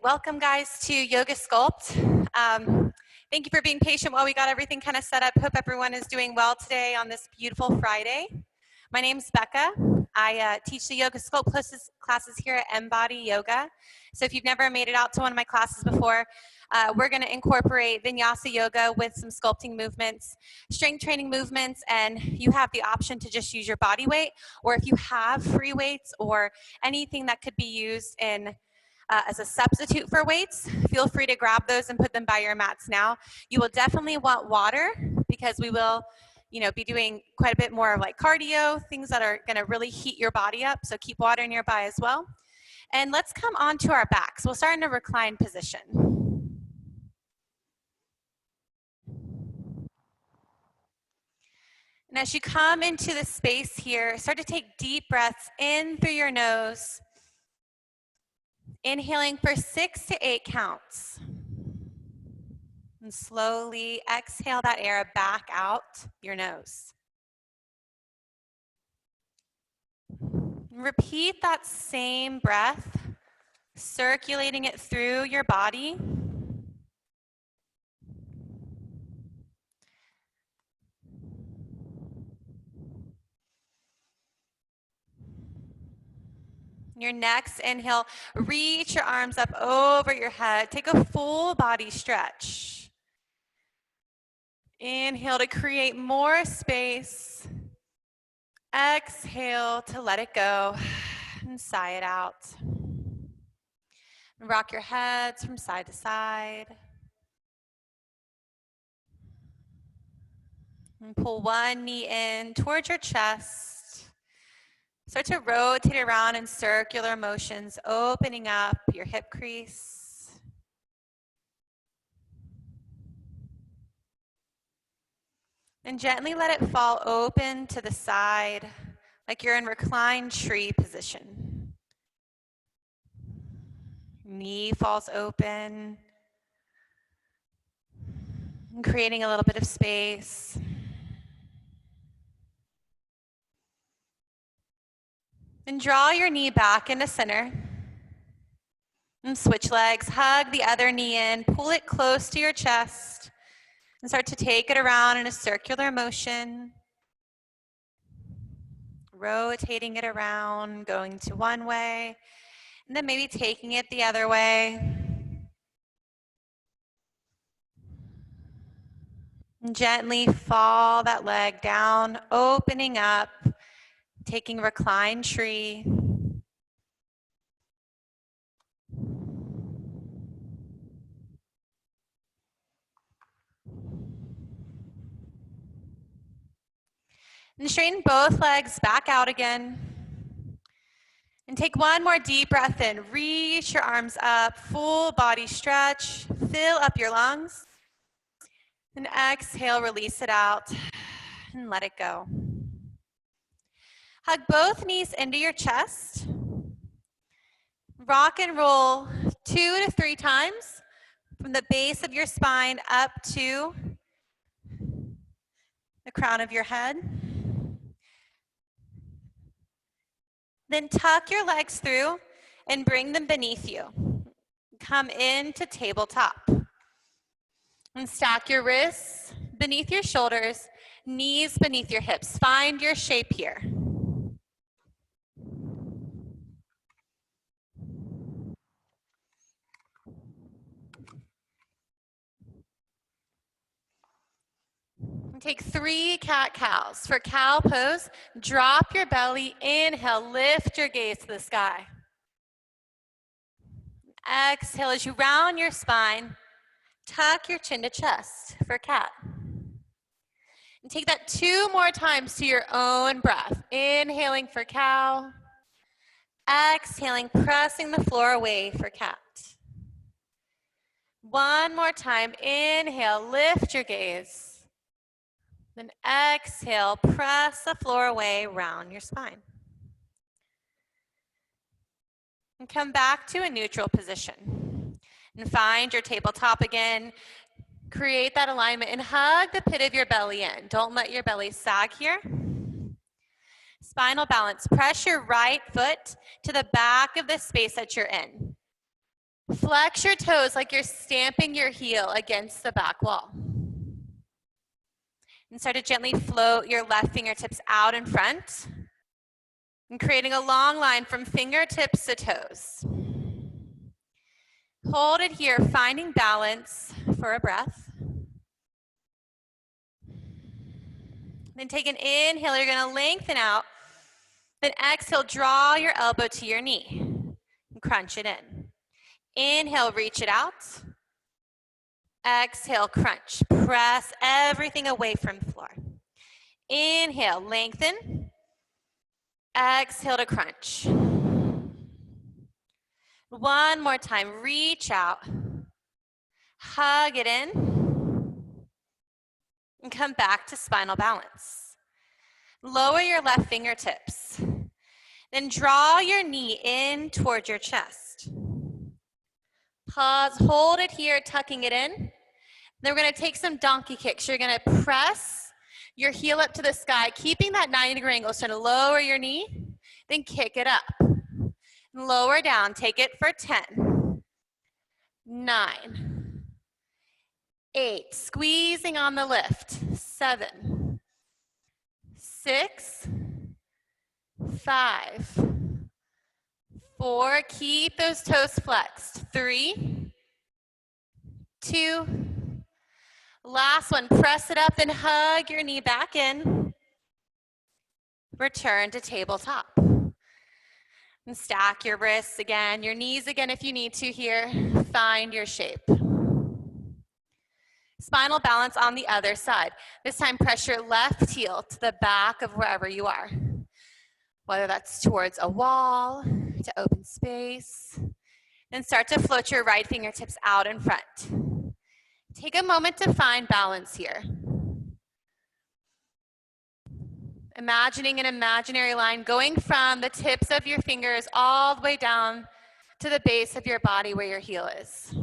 Welcome guys to Yoga Sculpt. Thank you for being patient while we got everything kind of set up. Hope everyone is doing well today on this beautiful Friday. My name's Bekah. I teach the Yoga Sculpt classes here at Mbody Yoga. So if you've never made it out to one of my classes before, we're going to incorporate Vinyasa Yoga with some sculpting movements, strength training movements, and you have the option to just use your body weight, or if you have free weights or anything that could be used in as a substitute for weights, feel free to grab those and put them by your mats now. You will definitely want water because we will, be doing quite a bit more of like cardio, things that are gonna really heat your body up, so keep water nearby as well. And let's come onto our backs. We'll start in a recline position. And as you come into the space here, start to take deep breaths in through your nose. Inhaling for 6 to 8 counts. And slowly exhale that air back out your nose. Repeat that same breath, circulating it through your body. Your next inhale, reach your arms up over your head. Take a full body stretch. Inhale to create more space. Exhale to let it go and sigh it out. Rock your heads from side to side. And pull one knee in towards your chest. Start to rotate around in circular motions, opening up your hip crease. And gently let it fall open to the side, like you're in reclined tree position. Knee falls open, and creating a little bit of space. And draw your knee back into center. And switch legs, hug the other knee in, pull it close to your chest, and start to take it around in a circular motion. Rotating it around, going to one way, and then maybe taking it the other way. And gently fall that leg down, opening up, taking reclined tree. And straighten both legs back out again. And take one more deep breath in. Reach your arms up, full body stretch. Fill up your lungs. And exhale, release it out and let it go. Hug both knees into your chest. Rock and roll 2 to 3 times from the base of your spine up to the crown of your head. Then tuck your legs through and bring them beneath you. Come into tabletop. And stack your wrists beneath your shoulders, knees beneath your hips. Find your shape here. Take 3 cat-cows. For cow pose, drop your belly, inhale, lift your gaze to the sky. Exhale as you round your spine, tuck your chin to chest for cat. And take that 2 more times to your own breath. Inhaling for cow, exhaling, pressing the floor away for cat. One more time, inhale, lift your gaze. Then exhale, press the floor away, round your spine. And come back to a neutral position. And find your tabletop again. Create that alignment and hug the pit of your belly in. Don't let your belly sag here. Spinal balance. Press your right foot to the back of the space that you're in. Flex your toes like you're stamping your heel against the back wall. And start to gently float your left fingertips out in front and creating a long line from fingertips to toes. Hold it here, finding balance for a breath. Then take an inhale, you're gonna lengthen out. Then exhale, draw your elbow to your knee and crunch it in. Inhale, reach it out. Exhale, crunch. Press everything away from the floor. Inhale, lengthen. Exhale to crunch. One more time, reach out. Hug it in. And come back to spinal balance. Lower your left fingertips. Then draw your knee in towards your chest. Pause, hold it here, tucking it in. Then we're gonna take some donkey kicks. You're gonna press your heel up to the sky, keeping that 90-degree angle. So lower your knee, then kick it up. Lower down, take it for 10, 9, 8, squeezing on the lift, 7, 6, 5, 4, keep those toes flexed, 3, 2, last one, press it up and hug your knee back in. Return to tabletop. And stack your wrists again, your knees again if you need to here. Find your shape. Spinal balance on the other side. This time press your left heel to the back of wherever you are. Whether that's towards a wall, to open space. Then start to float your right fingertips out in front. Take a moment to find balance here. Imagining an imaginary line going from the tips of your fingers all the way down to the base of your body where your heel is.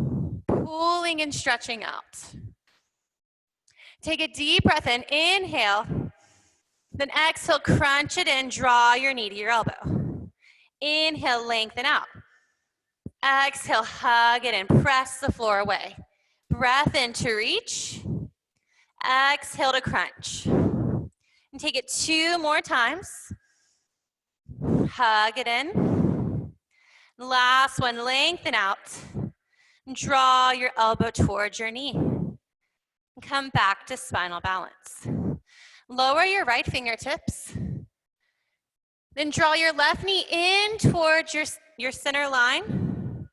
Pulling and stretching out. Take a deep breath in, inhale. Then exhale, crunch it in, draw your knee to your elbow. Inhale, lengthen out. Exhale, hug it in, press the floor away. Breath in to reach. Exhale to crunch. And take it 2 more times. Hug it in. Last one, lengthen out. Draw your elbow towards your knee. And come back to spinal balance. Lower your right fingertips. Then draw your left knee in towards your center line.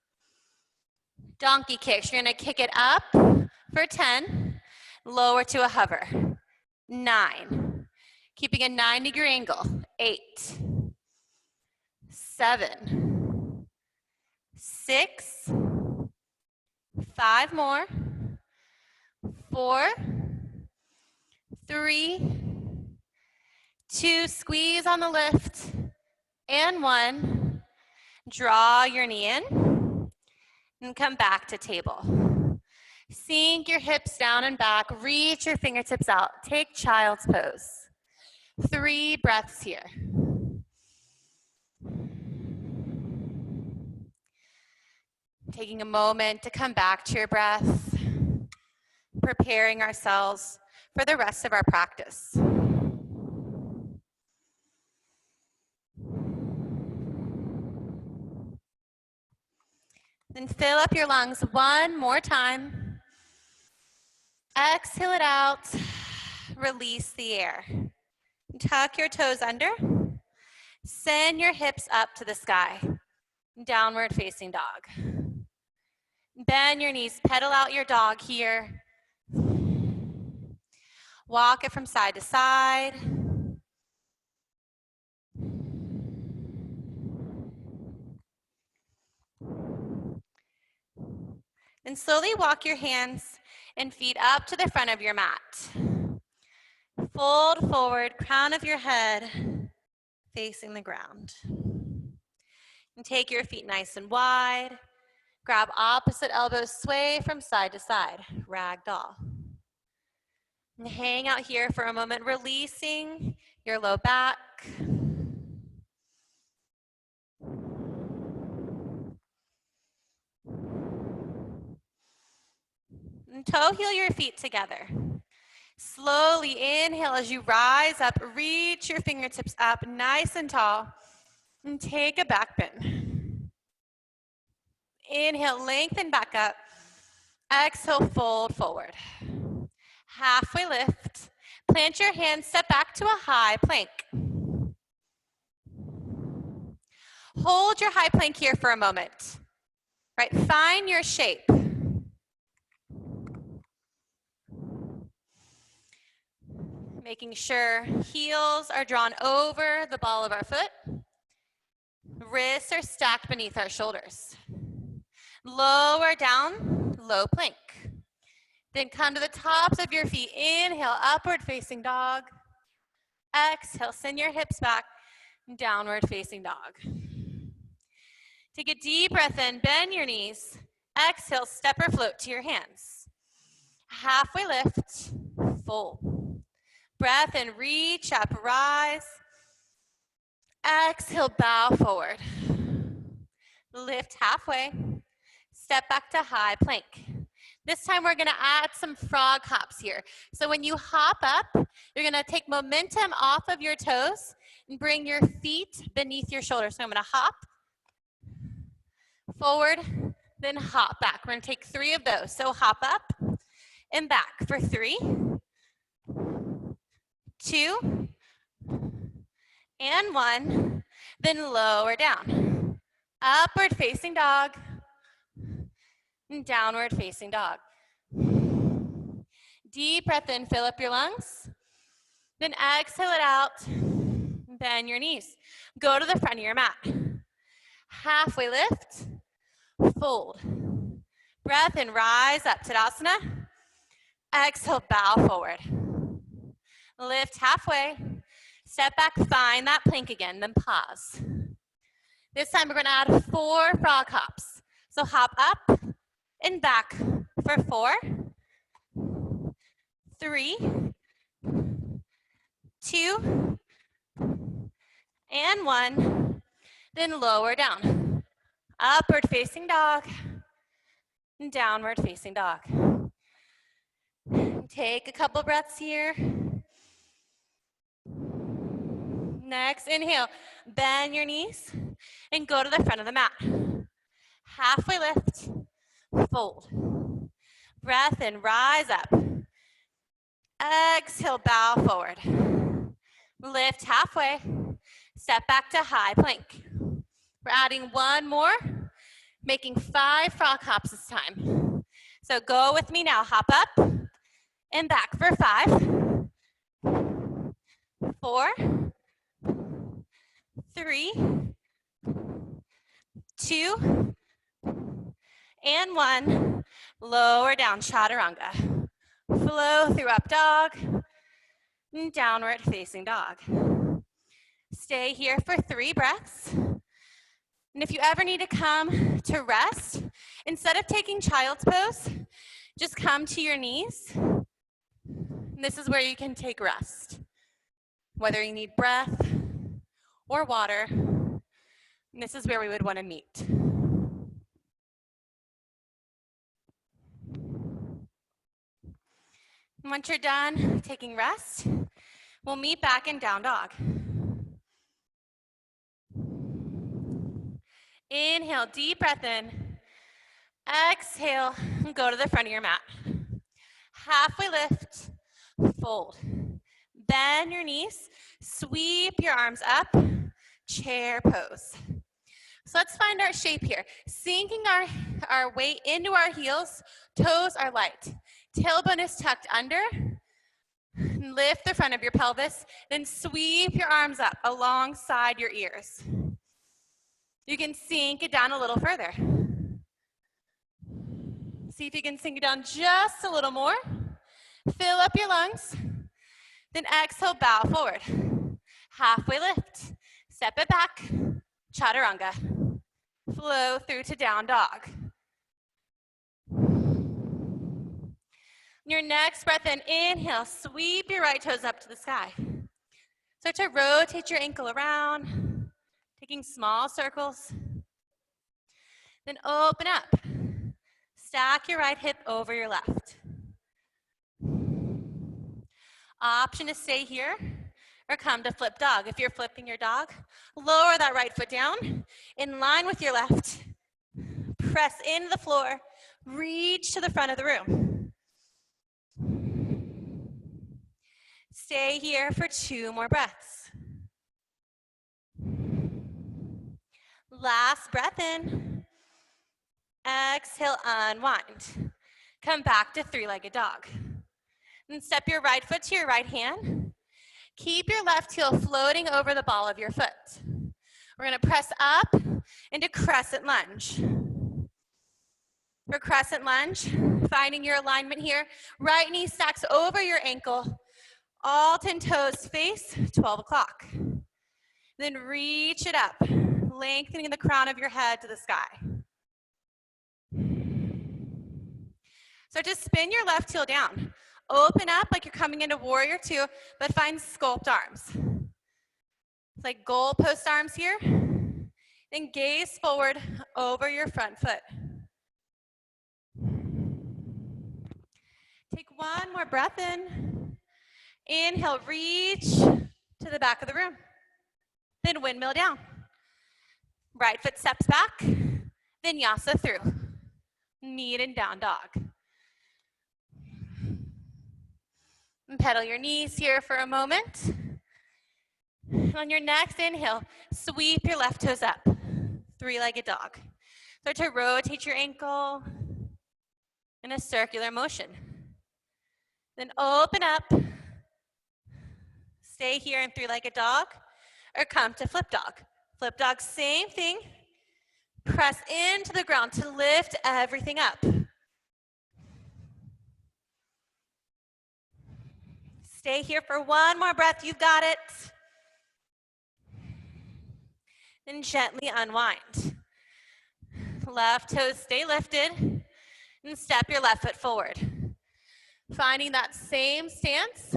Donkey kicks. You're going to kick it up for 10. Lower to a hover. 9. Keeping a 90-degree angle. 8. 7. 6. 5 more. 4. 3. 2, squeeze on the lift, and 1, draw your knee in, and come back to table. Sink your hips down and back, reach your fingertips out, take child's pose. 3 breaths here. Taking a moment to come back to your breath, preparing ourselves for the rest of our practice. Then fill up your lungs 1 more time. Exhale it out. Release the air. Tuck your toes under. Send your hips up to the sky. Downward facing dog. Bend your knees. Pedal out your dog here. Walk it from side to side. Then slowly walk your hands and feet up to the front of your mat. Fold forward, crown of your head facing the ground. And take your feet nice and wide. Grab opposite elbows, sway from side to side, ragdoll. And hang out here for a moment, releasing your low back. And toe heel your feet together. Slowly inhale as you rise up, reach your fingertips up nice and tall, and take a back bend. Inhale, lengthen back up. Exhale, fold forward. Halfway lift. Plant your hands, step back to a high plank. Hold your high plank here for a moment. Right, find your shape. Making sure heels are drawn over the ball of our foot. Wrists are stacked beneath our shoulders. Lower down, low plank. Then come to the tops of your feet. Inhale, upward facing dog. Exhale, send your hips back, downward facing dog. Take a deep breath in, bend your knees. Exhale, step or float to your hands. Halfway lift, fold. Breath in, reach up, rise. Exhale, bow forward. Lift halfway. Step back to high plank. This time we're gonna add some frog hops here. So when you hop up, you're gonna take momentum off of your toes and bring your feet beneath your shoulders. So I'm gonna hop, forward, then hop back. We're gonna take 3 of those. So hop up and back for 3, 2, and 1. Then lower down. Upward facing dog, and downward facing dog. Deep breath in, fill up your lungs. Then exhale it out, bend your knees. Go to the front of your mat. Halfway lift, fold. Breath in, rise up, Tadasana. Exhale, bow forward. Lift halfway, step back, find that plank again, then pause. This time we're gonna add 4 frog hops. So hop up and back for 4, 3, 2, and 1. Then lower down. Upward facing dog, and downward facing dog. Take a couple breaths here. Next, inhale, bend your knees and go to the front of the mat. Halfway lift, fold. Breath in, rise up. Exhale, bow forward. Lift halfway, step back to high plank. We're adding 1 more, making 5 frog hops this time. So go with me now, hop up and back for 5, 4, 3, 2, and 1. Lower down, chaturanga. Flow through up dog, and downward facing dog. Stay here for 3 breaths. And if you ever need to come to rest, instead of taking child's pose, just come to your knees. And this is where you can take rest. Whether you need breath or water, and this is where we would want to meet. And once you're done taking rest, we'll meet back in down dog. Inhale, deep breath in. Exhale, and go to the front of your mat. Halfway lift, fold. Bend your knees, sweep your arms up, chair pose. So let's find our shape here. Sinking our weight into our heels, toes are light. Tailbone is tucked under. Lift the front of your pelvis, then sweep your arms up alongside your ears. You can sink it down a little further. See if you can sink it down just a little more. Fill up your lungs. Then exhale, bow forward. Halfway lift. Step it back. Chaturanga. Flow through to down dog. Your next breath in, inhale, sweep your right toes up to the sky. Start to rotate your ankle around, taking small circles. Then open up. Stack your right hip over your left. Option to stay here or come to flip dog. If you're flipping your dog, lower that right foot down in line with your left. Press into the floor, reach to the front of the room. Stay here for 2 more breaths. Last breath in. Exhale, unwind. Come back to 3-legged dog. And step your right foot to your right hand. Keep your left heel floating over the ball of your foot. We're gonna press up into crescent lunge. For crescent lunge, finding your alignment here. Right knee stacks over your ankle. All 10 toes face 12 o'clock. Then reach it up, lengthening the crown of your head to the sky. So just spin your left heel down. Open up like you're coming into warrior 2, but find sculpt arms. It's like goalpost arms here. Then gaze forward over your front foot. Take 1 more breath in. Inhale, reach to the back of the room. Then windmill down. Right foot steps back. Vinyasa through. Knee and down dog. And pedal your knees here for a moment. On your next inhale, sweep your left toes up. 3-legged dog. Start to rotate your ankle in a circular motion. Then open up. Stay here in 3-legged dog or come to flip dog. Flip dog, same thing. Press into the ground to lift everything up. Stay here for 1 more breath, you've got it. Then gently unwind. Left toes stay lifted and step your left foot forward. Finding that same stance,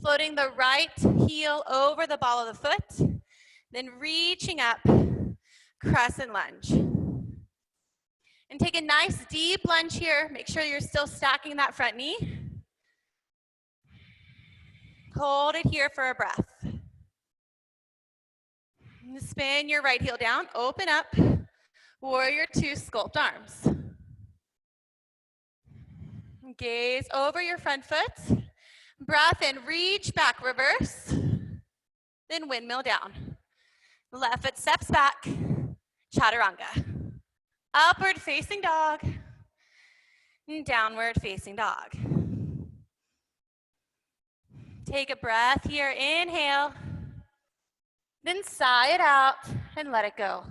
floating the right heel over the ball of the foot, then reaching up, crescent lunge. And take a nice deep lunge here. Make sure you're still stacking that front knee. Hold it here for a breath. Spin your right heel down, open up, warrior 2, sculpt arms. Gaze over your front foot. Breath in, reach back, reverse. Then windmill down. Left foot steps back, chaturanga. Upward facing dog, and downward facing dog. Take a breath here, inhale. Then sigh it out and let it go.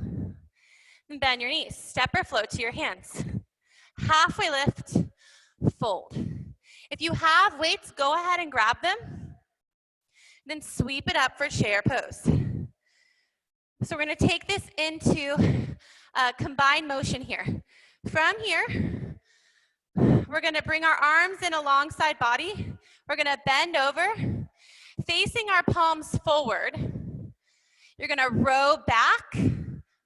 And bend your knees, step or float to your hands. Halfway lift, fold. If you have weights, go ahead and grab them. Then sweep it up for chair pose. So we're gonna take this into a combined motion here. From here, we're gonna bring our arms in alongside body. We're gonna bend over, facing our palms forward. You're gonna row back,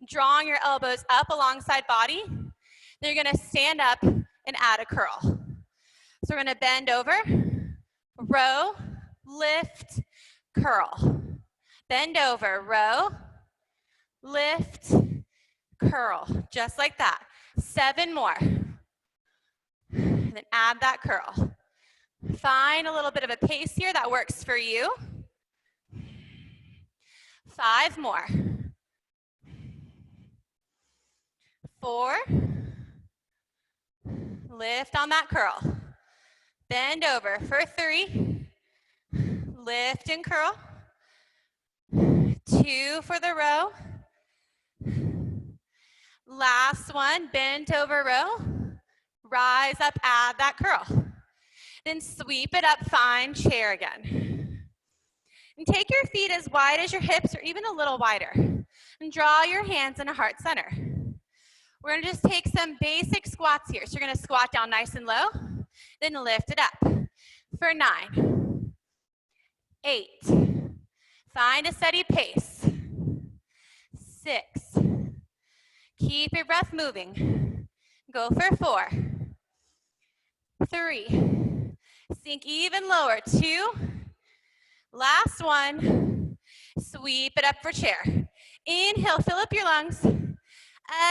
drawing your elbows up alongside body. Then you're gonna stand up and add a curl. So we're gonna bend over, row, lift, curl. Bend over, row, lift, curl. Just like that. 7 more. And then add that curl. Find a little bit of a pace here that works for you. 5 more. 4. Lift on that curl. Bend over for 3. Lift and curl. 2 for the row. Last one, bent over row. Rise up, add that curl. Then sweep it up, find chair again. And take your feet as wide as your hips or even a little wider. And draw your hands in a heart center. We're gonna just take some basic squats here. So you're gonna squat down nice and low, then lift it up. For 9, 8, find a steady pace. 6, keep your breath moving. Go for 4, 3, sink even lower. 2, Last one. Sweep it up for chair. Inhale, fill up your lungs.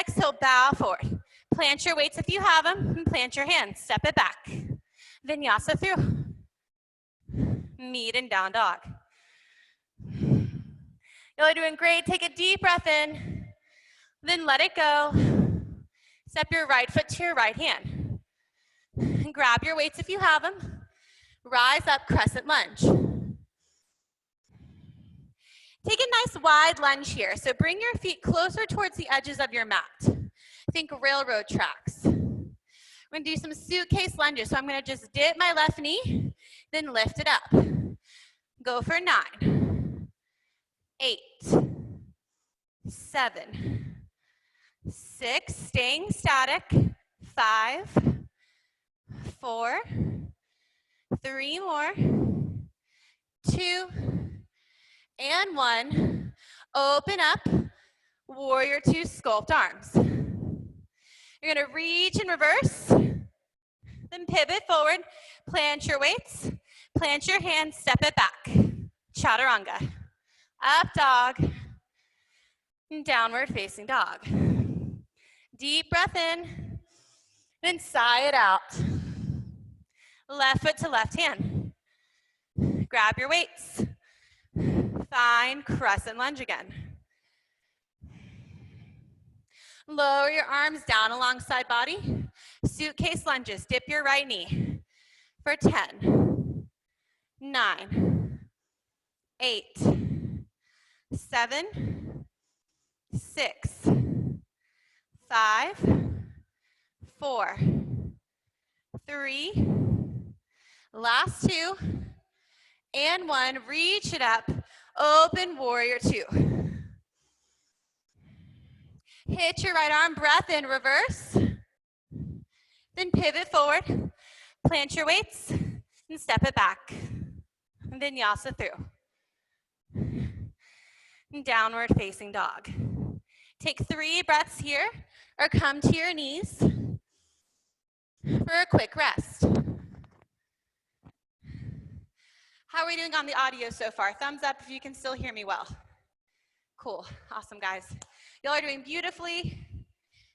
Exhale, bow forward. Plant your weights if you have them, and plant your hands. Step it back. Vinyasa through. Meet and down dog. You're doing great. Take a deep breath in, then let it go. Step your right foot to your right hand. And grab your weights if you have them. Rise up, crescent lunge. Take a nice wide lunge here. So bring your feet closer towards the edges of your mat. Think railroad tracks. We're gonna do some suitcase lunges. So I'm gonna just dip my left knee, then lift it up. Go for 9, 8, 7, 6, staying static, 5, 4, 3 more, 2, and 1. Open up, warrior 2, sculpt arms. You're gonna reach in reverse, then pivot forward, plant your weights, plant your hands, step it back. Chaturanga. Up dog, and downward facing dog. Deep breath in, then sigh it out. Left foot to left hand. Grab your weights. Find crescent lunge again. Lower your arms down alongside body. Suitcase lunges, dip your right knee for 10, 9, 8, 7, 6, 5, 4, 3, last 2, and 1. Reach it up, open warrior 2. Hit your right arm, breath in, reverse. Then pivot forward, plant your weights, and step it back. And vinyasa through. And downward facing dog. Take 3 breaths here, or come to your knees for a quick rest. How are we doing on the audio so far? Thumbs up if you can still hear me well. Cool, awesome guys. Y'all are doing beautifully.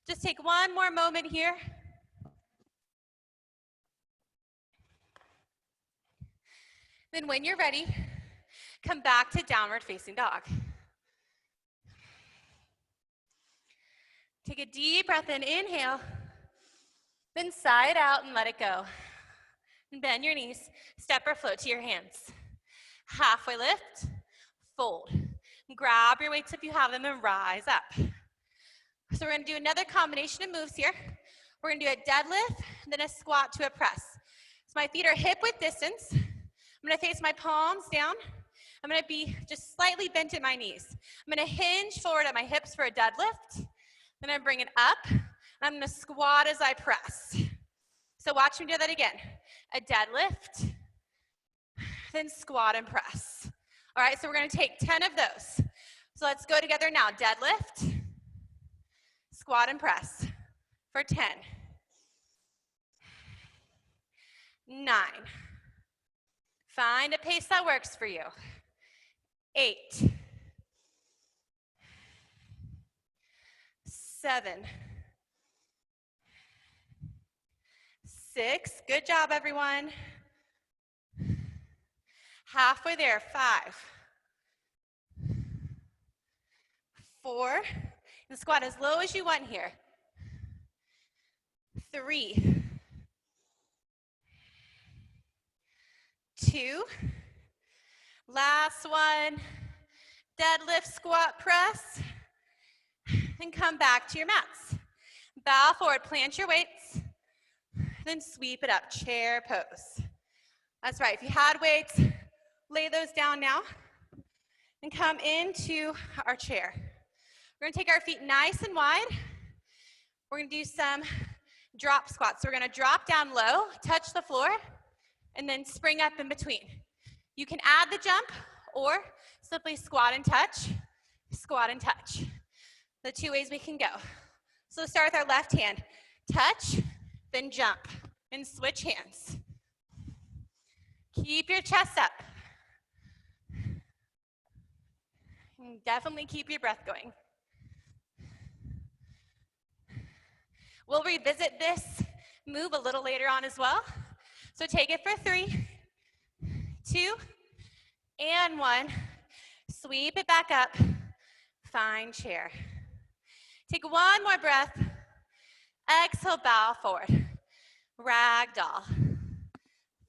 Just take one more moment here. Then when you're ready, come back to downward facing dog. Take a deep breath in, inhale, then sigh it out and let it go. And bend your knees, step or float to your hands. Halfway lift, fold. Grab your weights if you have them and rise up. So we're gonna do another combination of moves here. We're gonna do a deadlift, then a squat to a press. So my feet are hip width distance. I'm gonna face my palms down. I'm gonna be just slightly bent at my knees. I'm gonna hinge forward at my hips for a deadlift. Then I bring it up, and I'm gonna squat as I press. So watch me do that again. A deadlift, then squat and press. All right, so we're gonna take 10 of those. So let's go together now. Deadlift, squat and press for 10, 9. Find a pace that works for you. 8, 7, 6. Good job, everyone. Halfway there. 5, 4. And squat as low as you want here. 3, 2. Last one. Deadlift, squat, press. And come back to your mats. Bow forward, plant your weights. Then sweep it up, chair pose. That's right, if you had weights, lay those down now. And come into our chair. We're gonna take our feet nice and wide. We're gonna do some drop squats. So we're gonna drop down low, touch the floor, and then spring up in between. You can add the jump or simply squat and touch, the 2 ways we can go. So let's start with our left hand. Touch, then jump, and switch hands. Keep your chest up. Definitely keep your breath going. We'll revisit this move a little later on as well. So take it for 3, 2, and 1. Sweep it back up. Find chair. Take one more breath. Exhale, bow forward. Ragdoll.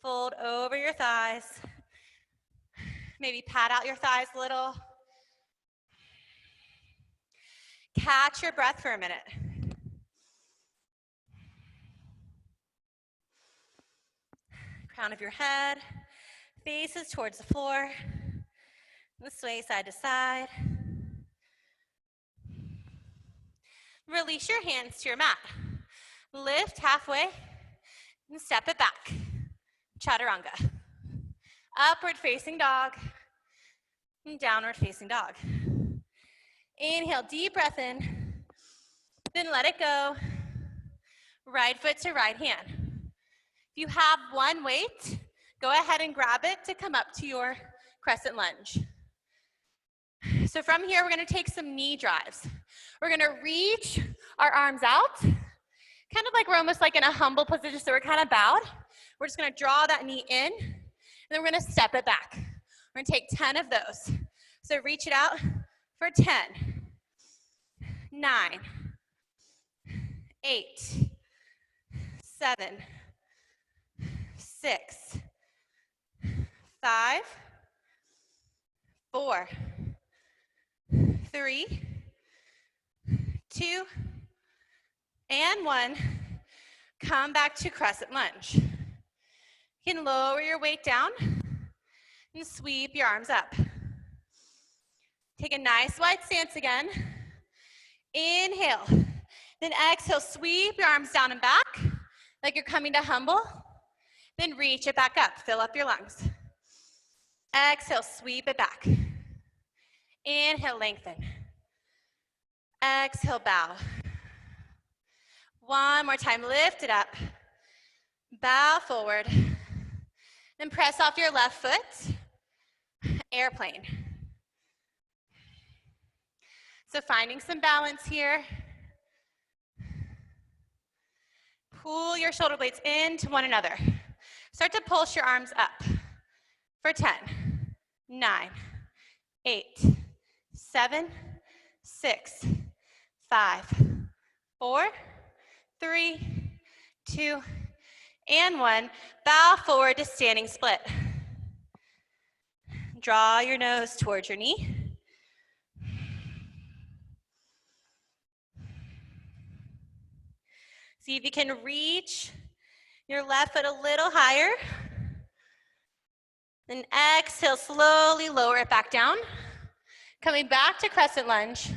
Fold over your thighs. Maybe pat out your thighs a little. Catch your breath for a minute. Crown of your head faces towards the floor. Sway side to side. Release your hands to your mat. Lift halfway and step it back. Chaturanga. Upward facing dog and downward facing dog. Inhale, deep breath in, then let it go. Right foot to right hand. If you have one weight, go ahead and grab it to come up to your crescent lunge. So from here, we're gonna take some knee drives. We're gonna reach our arms out, kind of like we're almost like in a humble position, so we're kind of bowed. We're just gonna draw that knee in, and then we're gonna step it back. We're gonna take 10 of those. So reach it out for 10, 9, 8, 7, 6, 5, 4, 3, 2, and 1. Come back to crescent lunge. You can lower your weight down and sweep your arms up. Take a nice wide stance again. Inhale. Then exhale, sweep your arms down and back like you're coming to humble. Then reach it back up, fill up your lungs. Exhale, sweep it back. Inhale, lengthen. Exhale, bow. One more time, lift it up. Bow forward. Then press off your left foot. Airplane. So finding some balance here. Pull your shoulder blades into one another. Start to pulse your arms up for 10, 9, 8, 7, 6, 5, 4, 3, 2, and 1. Bow forward to standing split. Draw your nose towards your knee. See if you can reach your left foot a little higher. Then exhale, slowly lower it back down. Coming back to crescent lunge,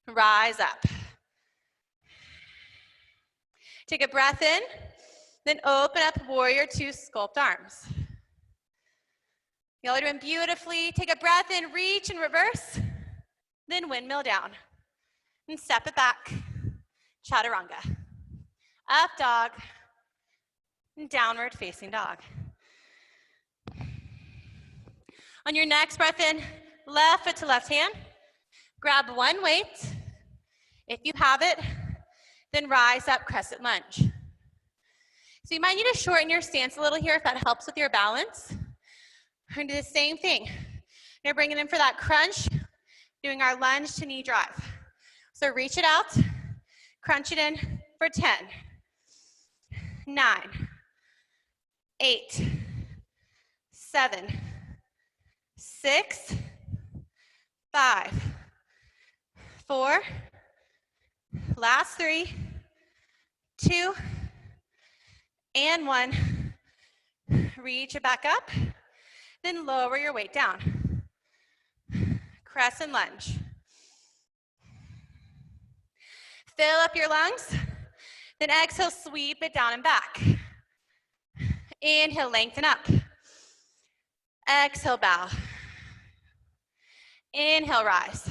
rise up. Take a breath in, then open up warrior two, sculpt arms. Y'all are doing beautifully. Take a breath in, reach and reverse, then windmill down. And step it back, chaturanga. Up dog, and downward facing dog. On your next breath in, left foot to left hand. Grab one weight. If you have it, then rise up, crescent lunge. So you might need to shorten your stance a little here if that helps with your balance. We're gonna do the same thing. You're bringing in for that crunch, doing our lunge to knee drive. So reach it out, crunch it in for 10, 9, 8, 7, 6, 5, 4, last 3, 2, and 1. Reach it back up, then lower your weight down. Crescent lunge. Fill up your lungs, then exhale, sweep it down and back. Inhale, lengthen up. Exhale, bow. Inhale, rise.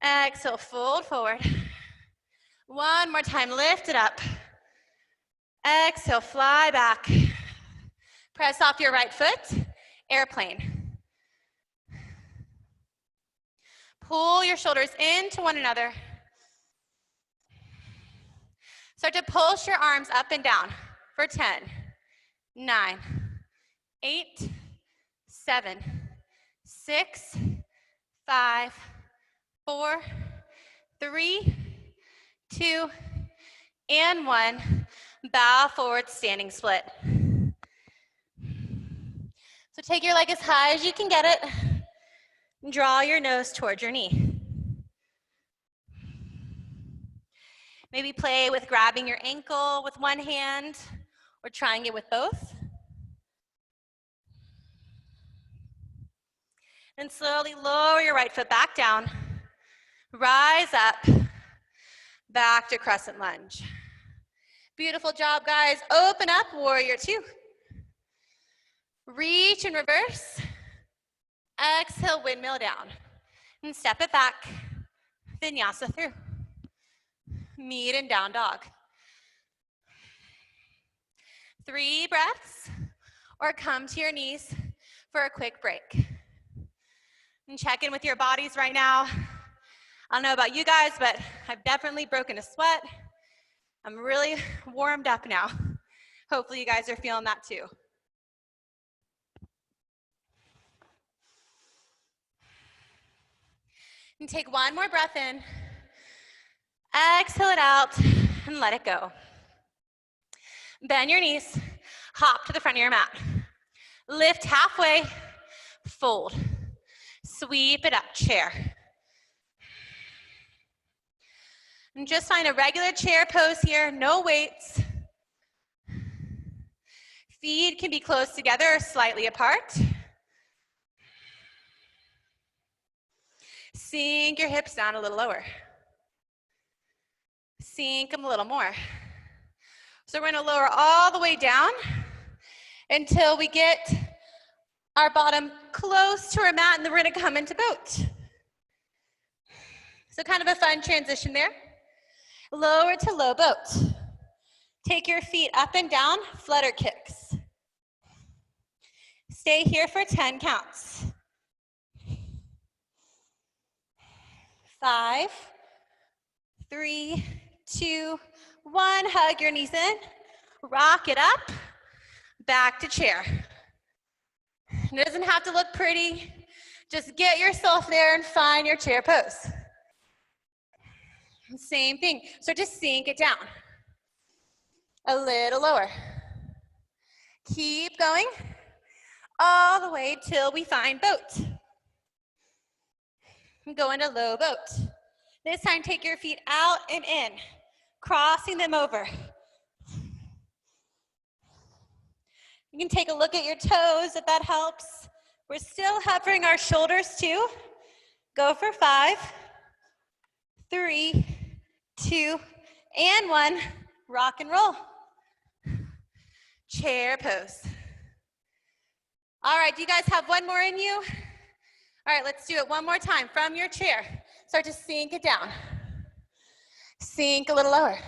Exhale, fold forward. One more time, lift it up. Exhale, fly back. Press off your right foot, airplane. your shoulders into one another. Start to pulse your arms up and down for 10, 9, 8, 7, 6, 5, 4, 3, 2, and 1. Bow forward, standing split. So take your leg as high as you can get it. And draw your nose towards your knee. Maybe play with grabbing your ankle with one hand or trying it with both. And slowly lower your right foot back down. Rise up, back to crescent lunge. Beautiful job, guys. Open up, warrior two. Reach and reverse. Exhale, windmill down. And step it back. Vinyasa through. Meet and down dog. 3 breaths, or come to your knees for a quick break. And check in with your bodies right now. I don't know about you guys, but I've definitely broken a sweat. I'm really warmed up now. Hopefully you guys are feeling that too. And take one more breath in. Exhale it out and let it go. Bend your knees, hop to the front of your mat. Lift halfway, fold. Sweep it up, chair. And just find a regular chair pose here, no weights. Feet can be close together or slightly apart. Sink your hips down a little lower. Sink them a little more. So we're going to lower all the way down until we get our bottom close to our mat, and then we're going to come into boat. So kind of a fun transition there. Lower to low boat. Take your feet up and down, flutter kicks. Stay here for 10 counts. 5, 3, 2, 1. Hug your knees in. Rock it up. Back to chair. It doesn't have to look pretty. Just get yourself there and find your chair pose. Same thing. So just sink it down. A little lower. Keep going all the way till we find boat. Go into low boat. This time take your feet out and in, crossing them over. You can take a look at your toes if that helps. We're still hovering our shoulders too. Go for 5, 3, 2, and 1. Rock and roll. Chair pose. All right, do you guys have one more in you? All right, let's do it one more time from your chair. Start to sink it down. Sink a little lower.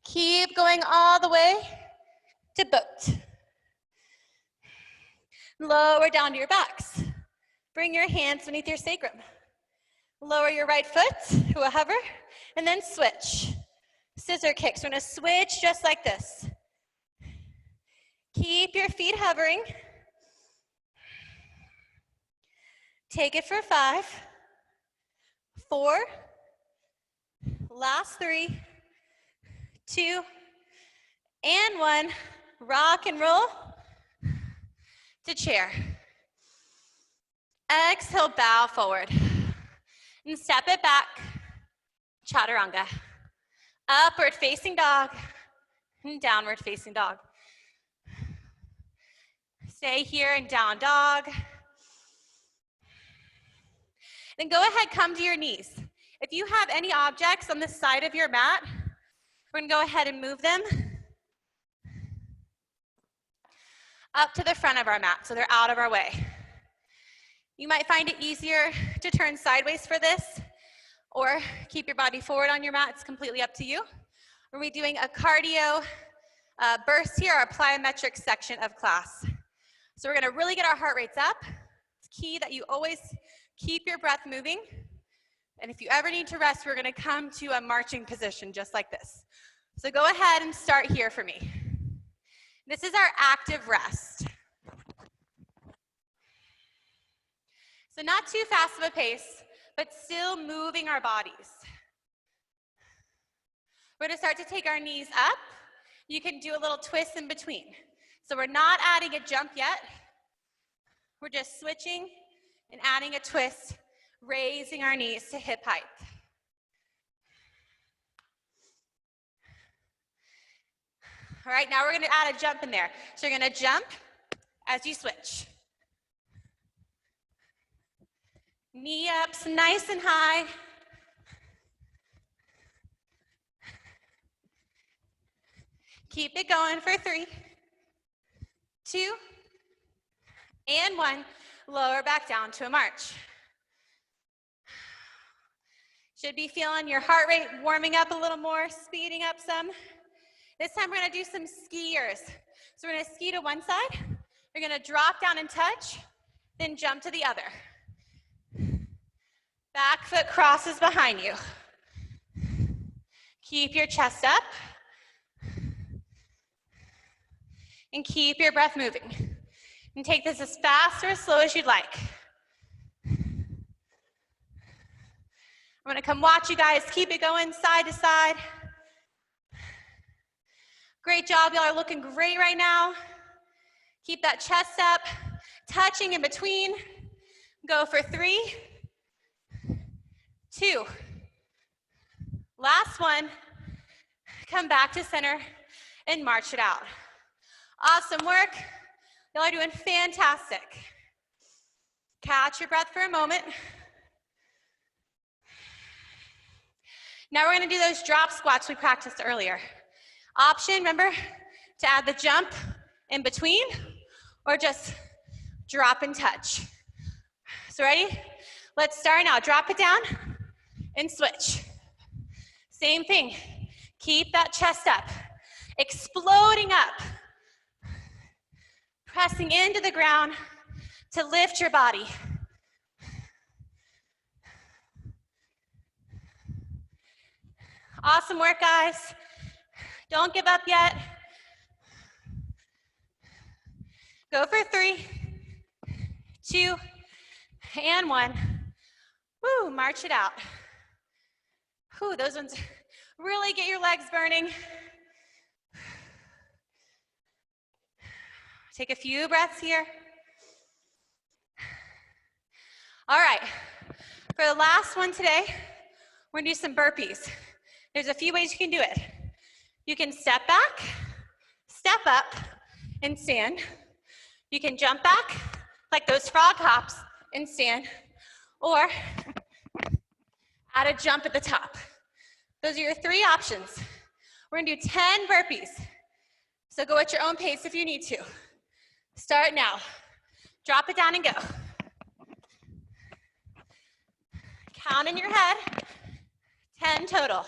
Keep going all the way to boat. Lower down to your backs. Bring your hands beneath your sacrum. Lower your right foot to a hover, and then switch. Scissor kicks. We're gonna switch just like this. Keep your feet hovering. Take it for 5, 4, last 3, 2, and 1. Rock and roll to chair. Exhale, bow forward. And step it back, chaturanga. Upward facing dog, and downward facing dog. Stay here in down dog. Then go ahead, come to your knees. If you have any objects on the side of your mat, we're gonna go ahead and move them up to the front of our mat so they're out of our way. You might find it easier to turn sideways for this or keep your body forward on your mat. It's completely up to you. We're gonna be doing a cardio burst here, our plyometric section of class. So we're gonna really get our heart rates up. It's key that you always keep your breath moving. And if you ever need to rest, we're gonna come to a marching position just like this. So go ahead and start here for me. This is our active rest. So not too fast of a pace, but still moving our bodies. We're gonna start to take our knees up. You can do a little twist in between. So we're not adding a jump yet. We're just switching and adding a twist, raising our knees to hip height. All right, now we're gonna add a jump in there. So you're gonna jump as you switch. Knee ups nice and high. Keep it going for 3, 2, and 1. Lower back down to a march. Should be feeling your heart rate warming up a little more, speeding up some. This time we're gonna do some skiers. So we're gonna ski to one side, we're gonna drop down and touch, then jump to the other. Back foot crosses behind you. Keep your chest up. And keep your breath moving. And take this as fast or as slow as you'd like. I'm gonna come watch you guys. Keep it going side to side. Great job, y'all are looking great right now. Keep that chest up, touching in between. Go for 3, 2. Last one. Come back to center and march it out. Awesome work. Y'all are doing fantastic. Catch your breath for a moment. Now we're gonna do those drop squats we practiced earlier. Option, remember, to add the jump in between or just drop and touch. So ready? Let's start now. Drop it down and switch. Same thing. Keep that chest up. Exploding up. Pressing into the ground to lift your body. Awesome work, guys. Don't give up yet. Go for 3, 2, and 1. Woo, march it out. Whew, those ones really get your legs burning. Take a few breaths here. All right, for the last one today, we're gonna do some burpees. There's a few ways you can do it. You can step back, step up, and stand. You can jump back, like those frog hops, and stand. Or add a jump at the top. Those are your 3 options. We're gonna do 10 burpees. So go at your own pace if you need to. Start now. Drop it down and go. Count in your head, 10 total.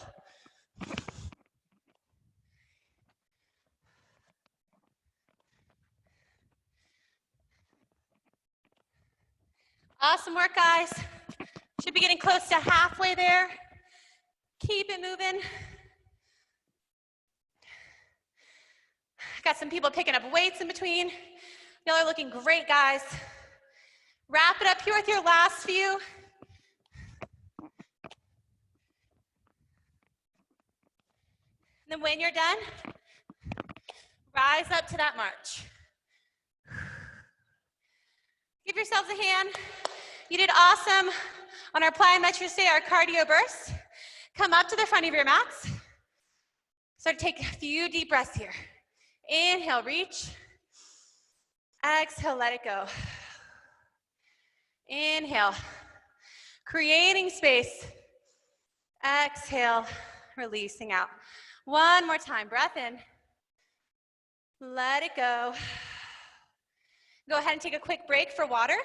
Awesome work, guys. Should be getting close to halfway there. Keep it moving. Got some people picking up weights in between. Y'all are looking great, guys. Wrap it up here with your last few. And then when you're done, rise up to that march. Give yourselves a hand. You did awesome on our plyometrics day, our cardio burst. Come up to the front of your mats. Start to take a few deep breaths here. Inhale, reach. Exhale, let it go. Inhale, creating space. Exhale, releasing out. One more time, breath in. Let it go. Go ahead and take a quick break for water.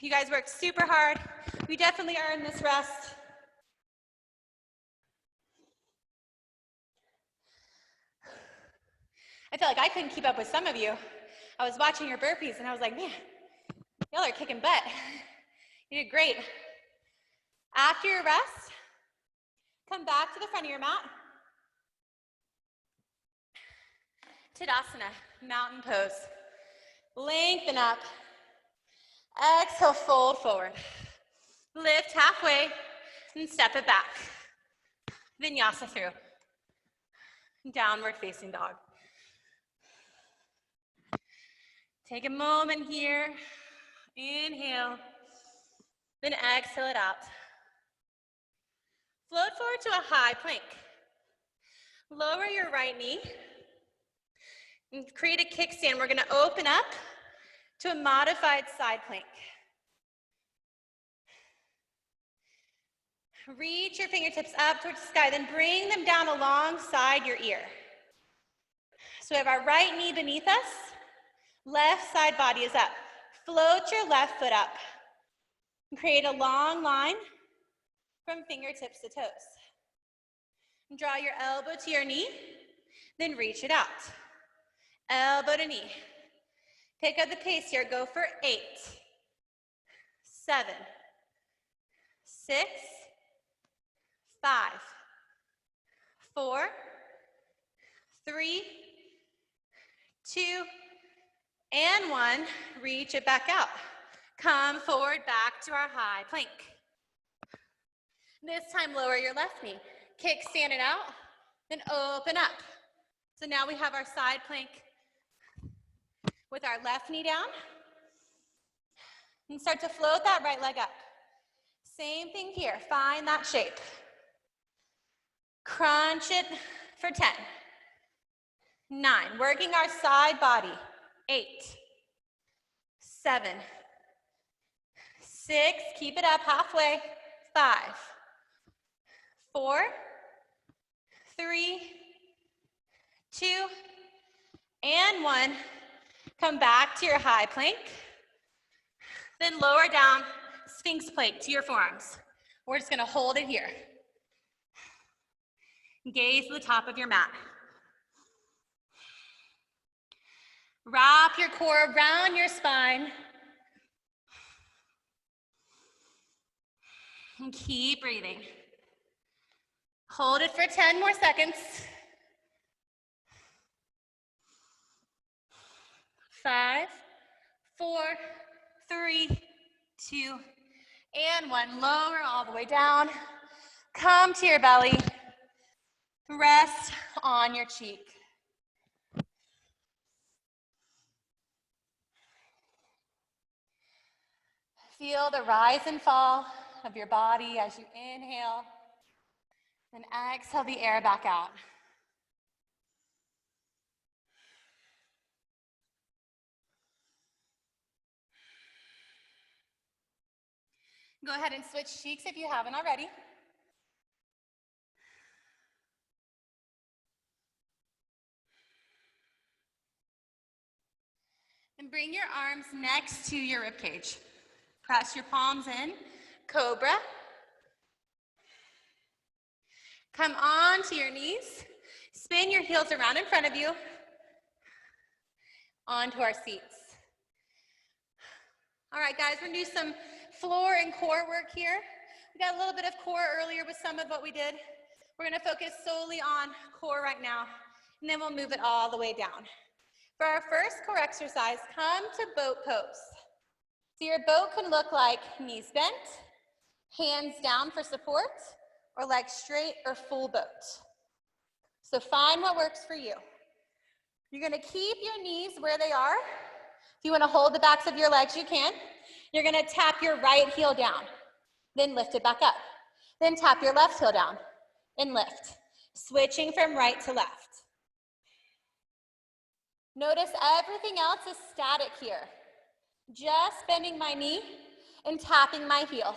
You guys worked super hard. We definitely earned this rest. I feel like I couldn't keep up with some of you. I was watching your burpees and I was like, man, y'all are kicking butt. You did great. After your rest, come back to the front of your mat. Tadasana, mountain pose. Lengthen up. Exhale, fold forward. Lift halfway and step it back. Vinyasa through. Downward facing dog. Take a moment here. Inhale. Then exhale it out. Float forward to a high plank. Lower your right knee. And create a kickstand. We're going to open up to a modified side plank. Reach your fingertips up towards the sky, then bring them down alongside your ear. So we have our right knee beneath us, left side body is up. Float your left foot up. And create a long line from fingertips to toes. And draw your elbow to your knee, then reach it out. Elbow to knee. Pick up the pace here. Go for 8, 7, 6, 5, 4, 3, 2, and 1. Reach it back out. Come forward back to our high plank. This time lower your left knee. Kickstand it out, then open up. So now we have our side plank with our left knee down. And start to float that right leg up. Same thing here, find that shape. Crunch it for 10, 9, working our side body, 8, 7, 6, keep it up halfway, 5, 4, 3, 2, and 1. Come back to your high plank. Then lower down, Sphinx plank to your forearms. We're just gonna hold it here. Gaze to the top of your mat. Wrap your core around your spine. And keep breathing. Hold it for 10 more seconds. 5, 4, 3, 2, and 1. Lower all the way down. Come to your belly. Rest on your cheek. Feel the rise and fall of your body as you inhale, then exhale the air back out. Go ahead and switch cheeks if you haven't already. And bring your arms next to your ribcage. Press your palms in, cobra. Come onto your knees. Spin your heels around in front of you. Onto our seats. All right, guys, we're gonna do some floor and core work here. We got a little bit of core earlier with some of what we did. We're gonna focus solely on core right now, and then we'll move it all the way down. For our first core exercise, come to boat pose. So your boat can look like knees bent, hands down for support, or legs straight or full boat. So find what works for you. You're gonna keep your knees where they are. If you wanna hold the backs of your legs, you can. You're gonna tap your right heel down, then lift it back up. Then tap your left heel down and lift, switching from right to left. Notice everything else is static here. Just bending my knee and tapping my heel.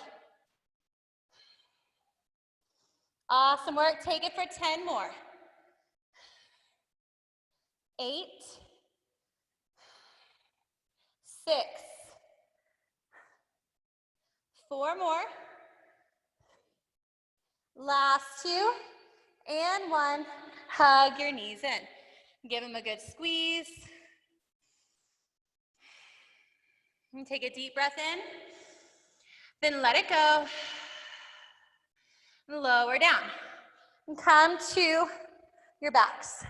Awesome work, take it for 10 more. 8, 6, 4 more. Last 2, and 1. Hug your knees in. Give them a good squeeze. And take a deep breath in. Then let it go. Lower down. And come to your backs.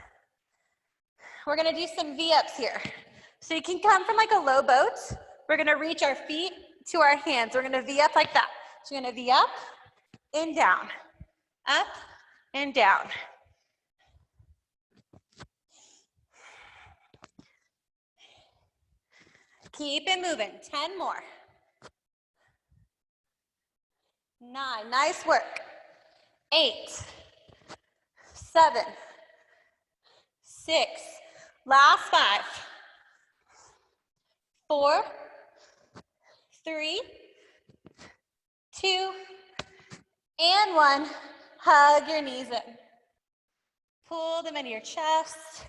We're gonna do some V-ups here. So you can come from like a low boat. We're gonna reach our feet to our hands. We're gonna V up like that. So you're gonna V up and down, up and down. Keep it moving, 10 more. 9, nice work. 8, 7, 6, last 5, 4, 3, 2, and 1. Hug your knees in. Pull them into your chest.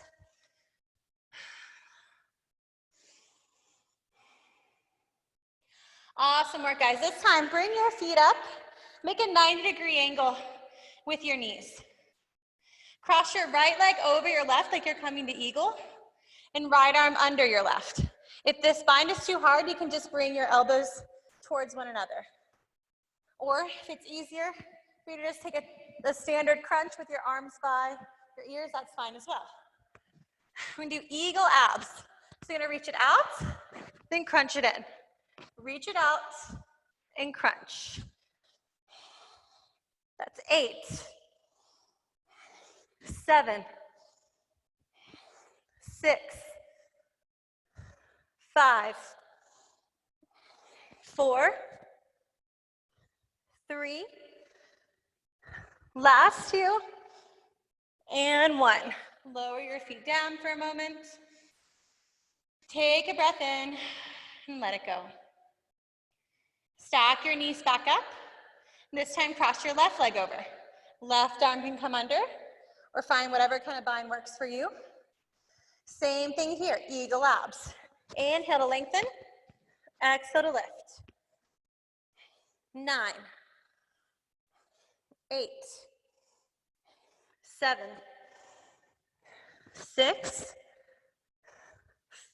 Awesome work, guys. This time, bring your feet up. Make a 90-degree angle with your knees. Cross your right leg over your left like you're coming to eagle, and right arm under your left. If this bind is too hard, you can just bring your elbows towards one another. Or if it's easier for you to just take a standard crunch with your arms by your ears, that's fine as well. We're gonna do eagle abs. So you're gonna reach it out, then crunch it in. Reach it out and crunch. That's 8, 7, 6, 5, 4, 3, last 2, and 1. Lower your feet down for a moment. Take a breath in and let it go. Stack your knees back up. This time, cross your left leg over. Left arm can come under, or find whatever kind of bind works for you. Same thing here, eagle abs. Inhale to lengthen, exhale to lift. 9, 8, 7, 6,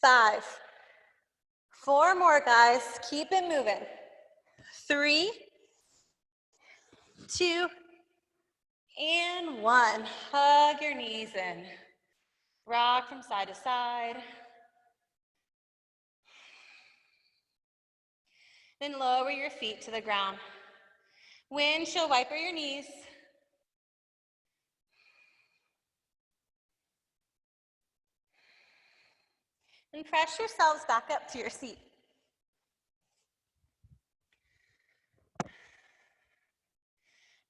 5, 4 more, guys. Keep it moving. 3, 2, and 1. Hug your knees in. Rock from side to side. Then lower your feet to the ground. Windshield wiper your knees. And press yourselves back up to your seat.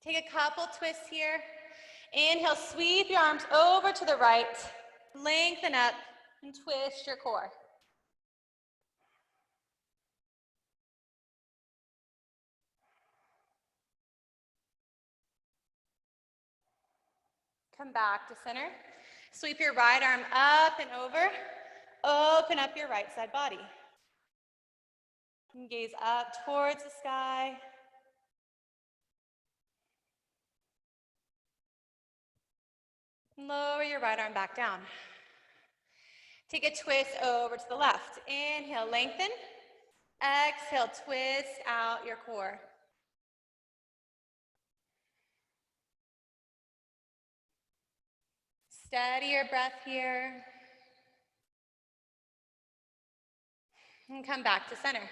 Take a couple twists here. Inhale, sweep your arms over to the right. Lengthen up and twist your core. Come back to center. Sweep your right arm up and over. Open up your right side body. And gaze up towards the sky. Lower your right arm back down. Take a twist over to the left. Inhale, lengthen. Exhale, twist out your core. Steady your breath here. And come back to center.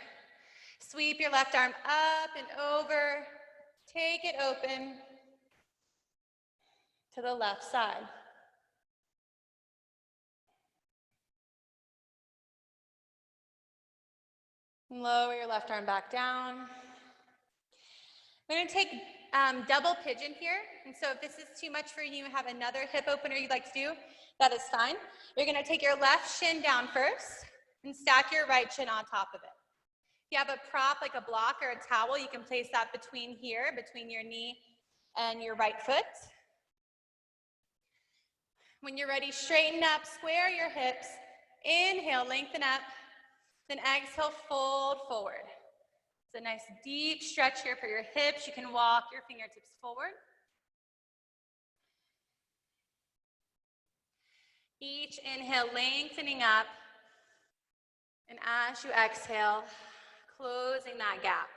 Sweep your left arm up and over. Take it open to the left side. Lower your left arm back down. We're going to take double pigeon here. And so if this is too much for you, have another hip opener you'd like to do, that is fine. You're going to take your left shin down first and stack your right shin on top of it. If you have a prop like a block or a towel, you can place that between here, between your knee and your right foot. When you're ready, straighten up, square your hips. Inhale, lengthen up. Then exhale, fold forward. It's a nice deep stretch here for your hips. You can walk your fingertips forward. Each inhale, lengthening up. And as you exhale, closing that gap.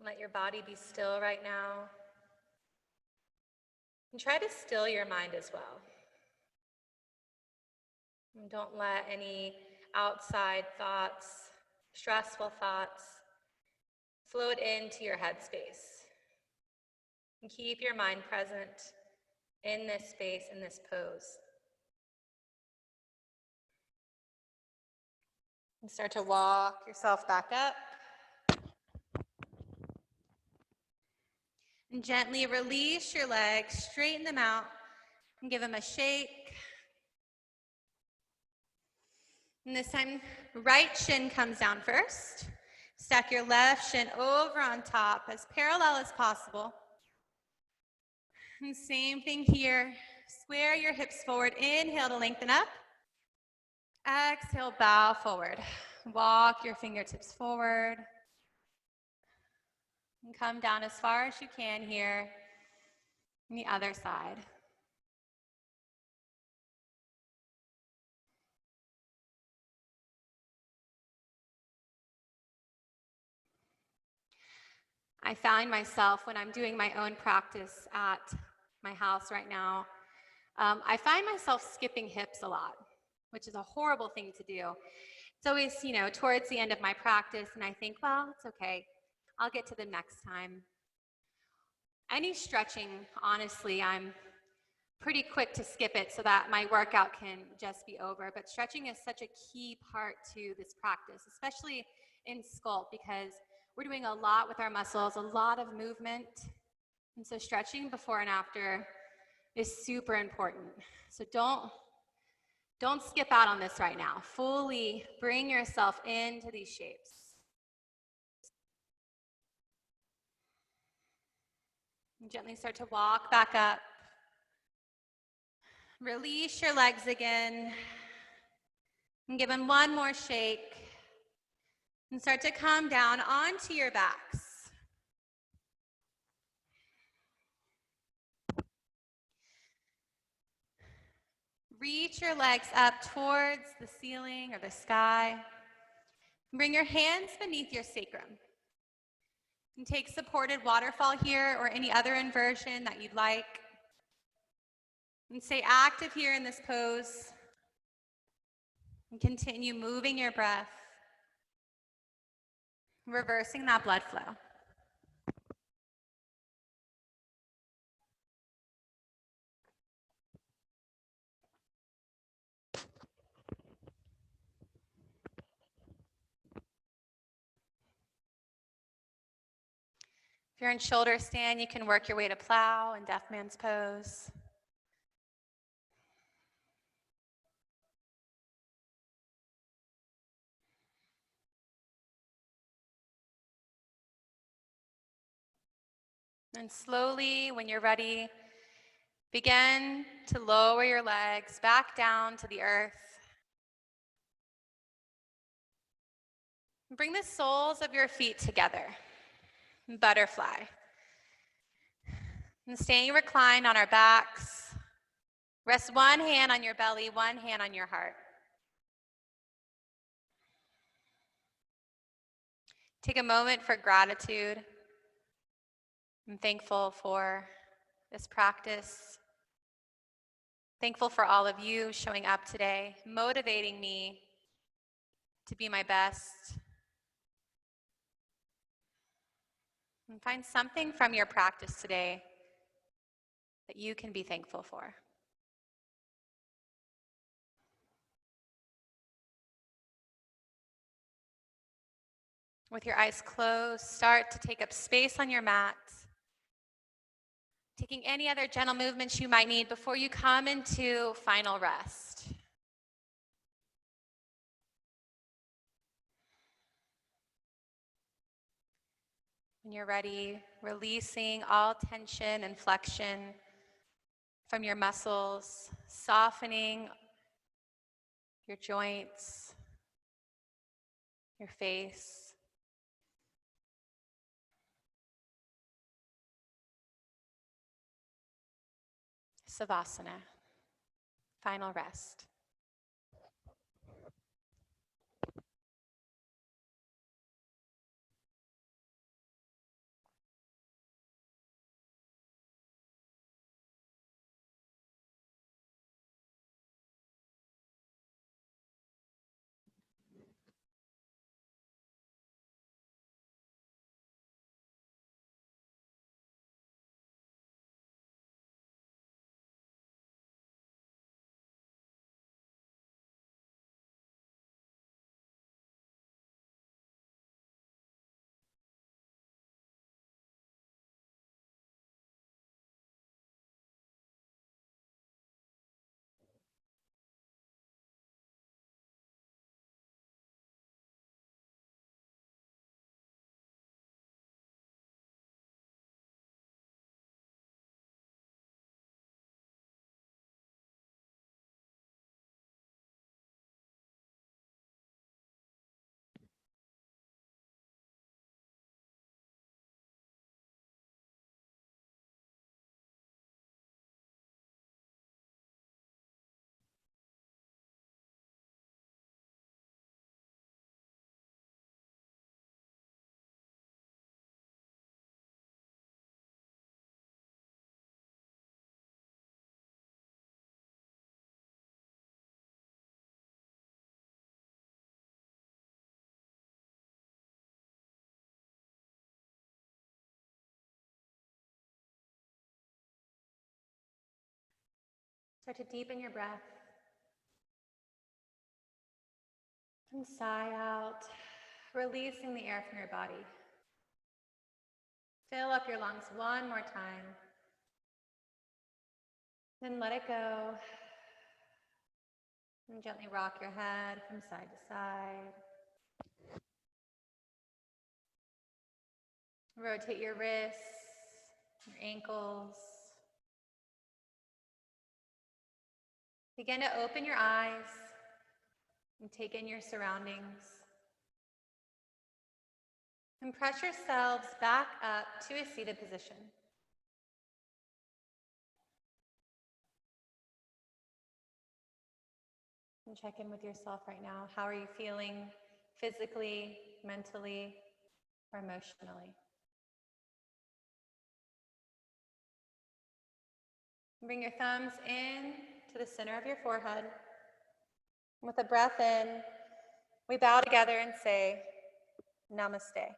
Let your body be still right now. And try to still your mind as well. And don't let any outside thoughts, stressful thoughts, float into your headspace. And keep your mind present in this space, in this pose. And start to walk yourself back up. And gently release your legs, straighten them out, and give them a shake. And this time, right shin comes down first. Stack your left shin over on top as parallel as possible. And same thing here. Square your hips forward. Inhale to lengthen up. Exhale, bow forward. Walk your fingertips forward. And come down as far as you can here. On the other side. I find myself when I'm doing my own practice at my house right now, I find myself skipping hips a lot, which is a horrible thing to do. It's always, towards the end of my practice, and I think, well, it's okay. I'll get to them next time. Any stretching, honestly, I'm pretty quick to skip it so that my workout can just be over. But stretching is such a key part to this practice, especially in Sculpt, because we're doing a lot with our muscles, a lot of movement. And so stretching before and after is super important. So don't skip out on this right now. Fully bring yourself into these shapes. And gently start to walk back up. Release your legs again. And give them one more shake. And start to come down onto your backs. Reach your legs up towards the ceiling or the sky. Bring your hands beneath your sacrum. And take supported waterfall here or any other inversion that you'd like. And stay active here in this pose. And continue moving your breath. Reversing that blood flow. If you're in shoulder stand, you can work your way to plow and deaf man's pose. And slowly, when you're ready, begin to lower your legs back down to the earth. Bring the soles of your feet together. Butterfly. And staying reclined on our backs. Rest one hand on your belly, one hand on your heart. Take a moment for gratitude. I'm thankful for this practice. Thankful for all of you showing up today, motivating me to be my best. And find something from your practice today that you can be thankful for. With your eyes closed, start to take up space on your mat. Taking any other gentle movements you might need before you come into final rest. When you're ready, releasing all tension and flexion from your muscles, softening your joints, your face. Savasana, final rest. Start to deepen your breath. And sigh out, releasing the air from your body. Fill up your lungs one more time. Then let it go. And gently rock your head from side to side. Rotate your wrists, your ankles. Begin to open your eyes and take in your surroundings. And press yourselves back up to a seated position. And check in with yourself right now. How are you feeling physically, mentally, or emotionally? Bring your thumbs in to the center of your forehead. With a breath in, we bow together and say, Namaste.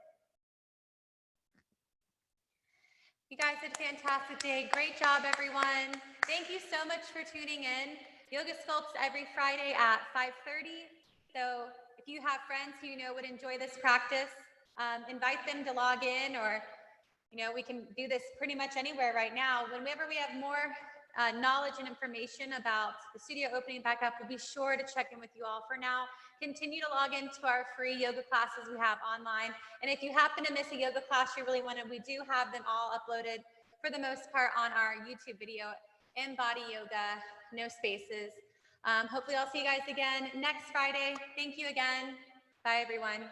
You guys did a fantastic day. Great job, everyone. Thank you so much for tuning in. Yoga Sculpts every Friday at 5:30. So if you have friends who you know would enjoy this practice, invite them to log in, or we can do this pretty much anywhere right now. Whenever we have more knowledge and information about the studio opening back up, we'll be sure to check in with you all. For now, continue to log into our free yoga classes we have online. And if you happen to miss a yoga class you really wanted, we do have them all uploaded for the most part on our YouTube video, Mbody Yoga, no spaces. Hopefully I'll see you guys again next Friday. Thank you again. Bye, everyone.